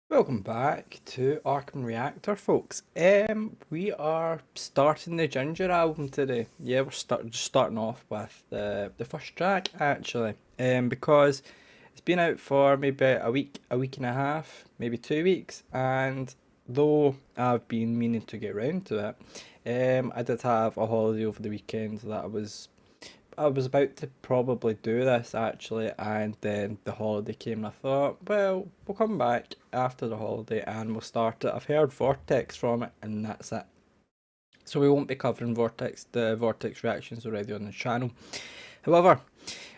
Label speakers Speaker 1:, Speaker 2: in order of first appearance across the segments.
Speaker 1: Welcome back to Arkham Reactor, folks. We are starting the Jinjer album today. Yeah, we're starting off with the first track actually. Because it's been out for maybe a week and a half, maybe 2 weeks, and though I've been meaning to get round to it, I did have a holiday over the weekend that I was about to probably do this actually, and then the holiday came and I thought, well, we'll come back after the holiday and we'll start it. I've heard Vortex from it and that's it. So we won't be covering the Vortex reactions already on the channel. However,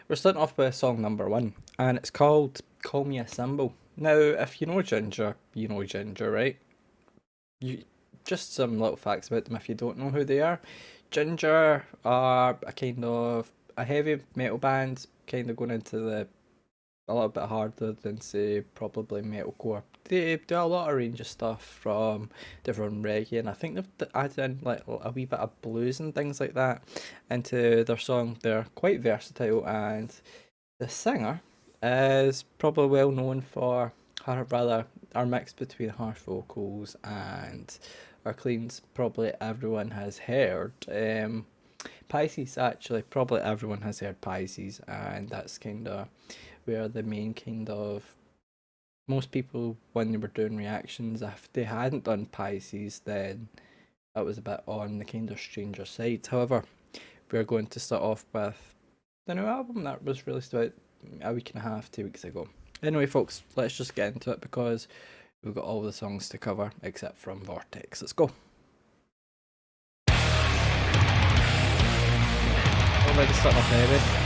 Speaker 1: we're starting off with song number 1 and it's called Call Me a Symbol. Now, if you know Jinjer, you know Jinjer, right? Just some little facts about them if you don't know who they are. Jinjer are a kind of a heavy metal band, kind of going into a little bit harder than say probably metalcore. They do a lot of range of stuff from different reggae, and I think they've added in like a wee bit of blues and things like that into their song. They're quite versatile, and the singer is probably well known for her mix between harsh vocals and her cleans. Probably everyone has heard Pisces, actually. Probably everyone has heard Pisces, and that's kind of where the main kind of most people, when they were doing reactions, if they hadn't done Pisces, then it was a bit on the kind of stranger side. However, we're going to start off with the new album that was released about a week and a half, 2 weeks ago. Anyway, folks, let's just get into it because we've got all the songs to cover except from Vortex. Let's go. Already starting off heavy.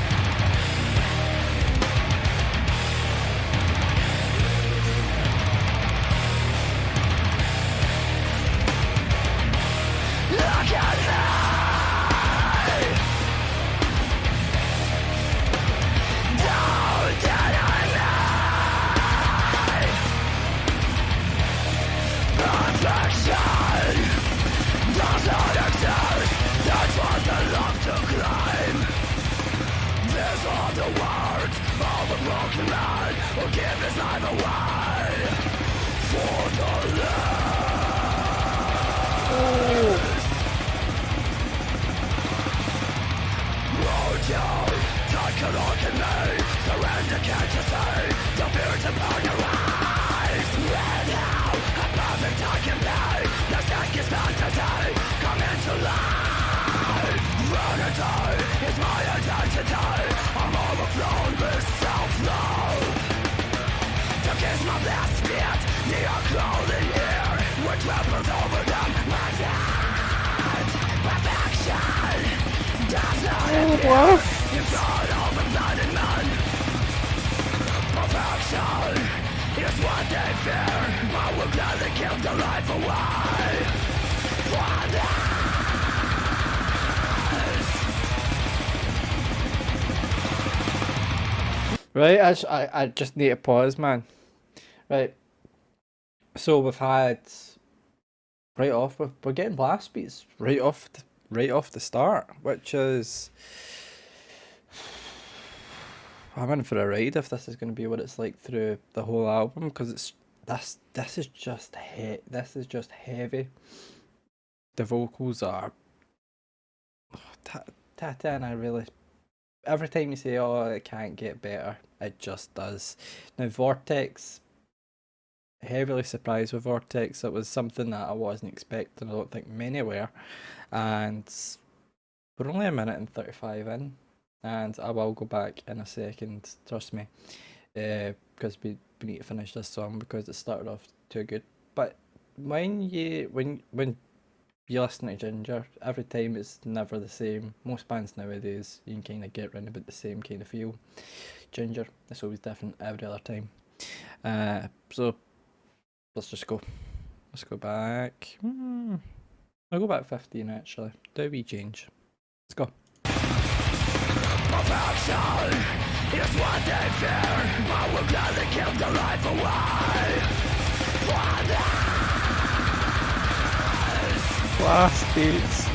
Speaker 1: Right, I just need to pause, man. Right, so we've had we're getting blast beats right off the start, which is I'm in for a ride if this is going to be what it's like through the whole album, because it's this is just heavy. The vocals are Tata, and I really every time you say, oh, it can't get better, it just does. Now, Vortex, heavily surprised with Vortex. It was something that I wasn't expecting. I don't think many were. And we're only a minute and 35 in. And I will go back in a second, trust me. Because we need to finish this song because it started off too good. But when you listen to Jinjer, every time it's never the same. Most bands nowadays, you can kind of get round about the same kind of feel. Jinjer, it's always different every other time. So let's just go. Let's go back. I'll go back 15 actually. Do a wee change. Let's go. Perfection Class beats.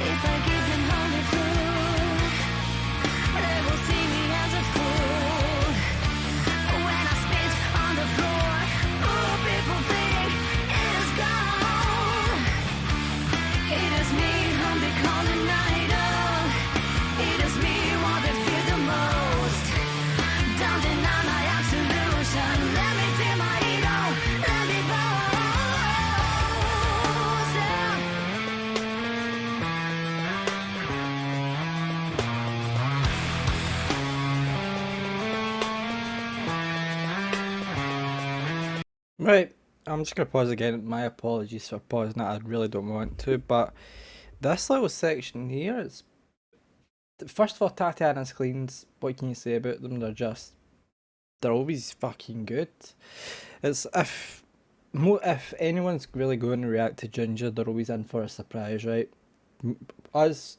Speaker 2: If I give them all the truth, they will see me as a fool. When I spit on the floor, all people think is gone. It is me whom they call an idol. It is me what they fear the most. Don't deny my absolution. Let me feel my ego. Let me boast. Yeah.
Speaker 1: Right, I'm just gonna pause again. My apologies for pausing that. I really don't want to, but this little section here is first of all, Tatiana's cleans. What can you say about them? They're always fucking good. It's if anyone's really going to react to Jinjer, they're always in for a surprise, right? Us,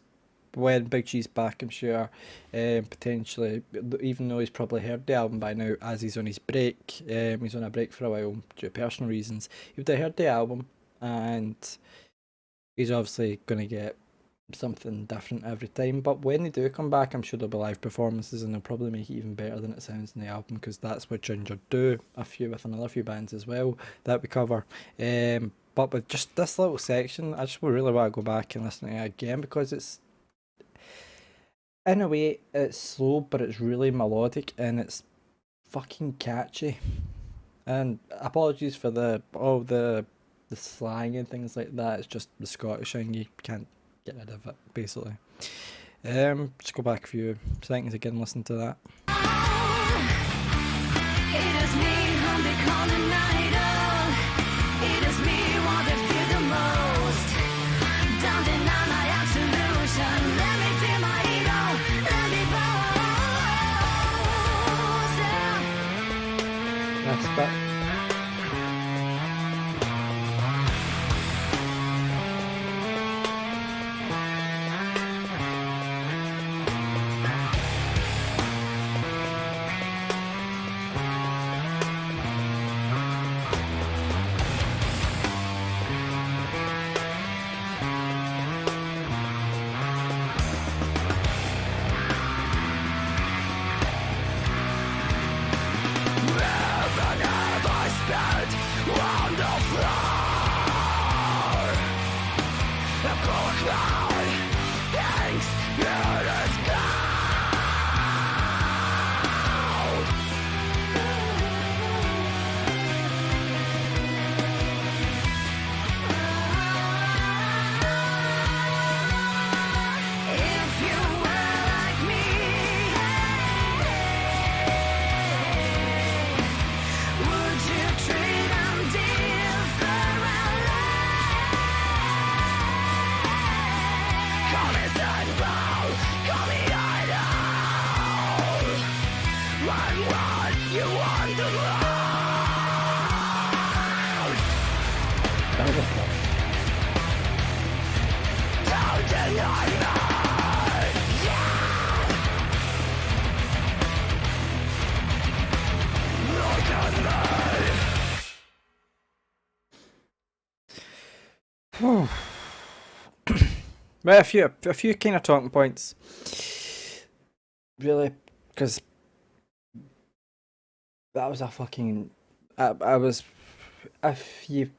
Speaker 1: when Big G's back, I'm sure, potentially, even though he's probably heard the album by now, as he's on his break, he's on a break for a while due to personal reasons. He would have heard the album, and he's obviously going to get something different every time. But when they do come back, I'm sure there'll be live performances, and they'll probably make it even better than it sounds in the album, because that's what Jinjer do. With another few bands as well that we cover. But with just this little section, I just really want to go back and listen to it again, because it's, in a way, it's slow, but it's really melodic and it's fucking catchy. And apologies for all the slang and things like that. It's just the Scottish thing. You can't get rid of it, basically. Just go back a few seconds again, listen to that.
Speaker 2: It is me whom they call an idol. It is me what they fear the most. Don't deny my absolution. Let me feel my ego. Let me boast.
Speaker 1: That's that. If you were like me, would you treat them differently? Call me Thunderbolt, call me idol. I'm what you want the most. Don't deny me. Look at me. Right, a few kind of talking points, really, because that was a fucking. I was, if you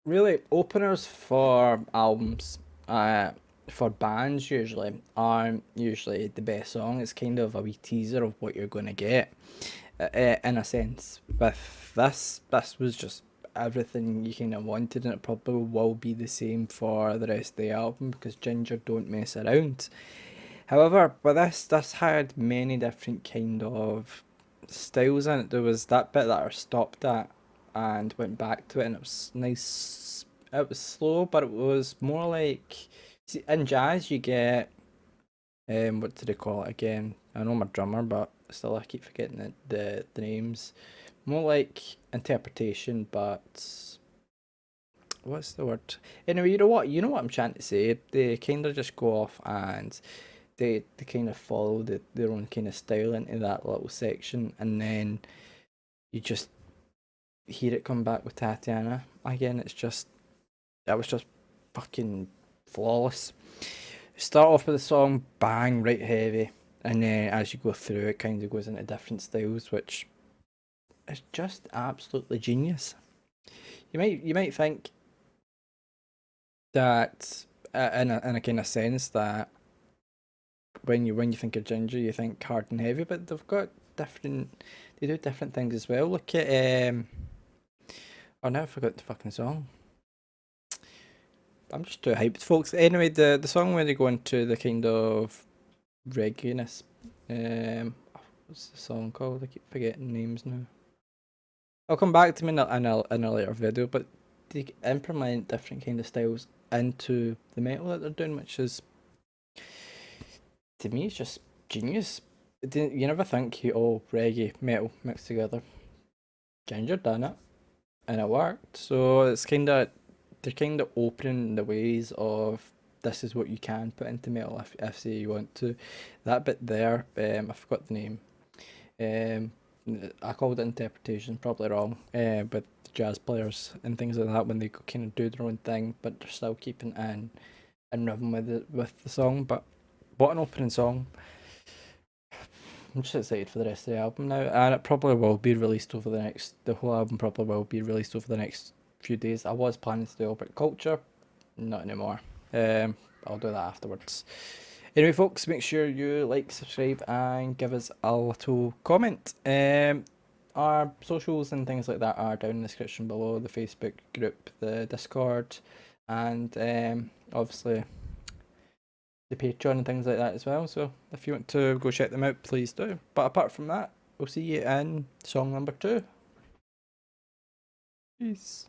Speaker 1: really, openers for albums, for bands usually aren't usually the best song. It's kind of a wee teaser of what you're going to get. in a sense. With this was just everything you kind of wanted, and it probably will be the same for the rest of the album because Jinjer don't mess around. However, with this had many different kind of styles in it. There was that bit that I stopped at and went back to it, and it was nice. It was slow, but it was more like, see, in jazz you get what do they call it again? I know I'm a drummer, but still I keep forgetting the names. More like interpretation, but what's the word? Anyway, you know what I'm trying to say. They kind of just go off and they kind of follow their own kind of style into that little section, and then you just hear it come back with Tatiana again. It's just that was just fucking flawless. Start off with the song bang right heavy, and then as you go through it kind of goes into different styles, which is just absolutely genius. You might think that in a kind of sense that when you think of Jinjer you think hard and heavy, but they do different things as well. Look at oh, now I forgot the fucking song. I'm just too hyped, folks. Anyway, the song where they go into the kind of reggae-ness. What's the song called? I keep forgetting names now. I'll come back to me in a later video, but they implement different kind of styles into the metal that they're doing, which is, to me, it's just genius. You never think reggae, metal mixed together. Jinjer done it, and it worked. So it's they're kind of opening the ways of this is what you can put into metal if say you want to. That bit there, I forgot the name. Um, I called it interpretation, probably wrong. But the jazz players and things like that when they kind of do their own thing, but they're still keeping in rhythm with the song. But what an opening song! I'm just excited for the rest of the album now, and it probably will be released over the whole album probably will be released over the next few days. I was planning to do Albert Culture, not anymore. I'll do that afterwards. Anyway, folks, make sure you like, subscribe, and give us a little comment. Our socials and things like that are down in the description below, the Facebook group, the Discord, and obviously the Patreon and things like that as well. So if you want to go check them out, please do. But apart from that, we'll see you in song number 2. Peace.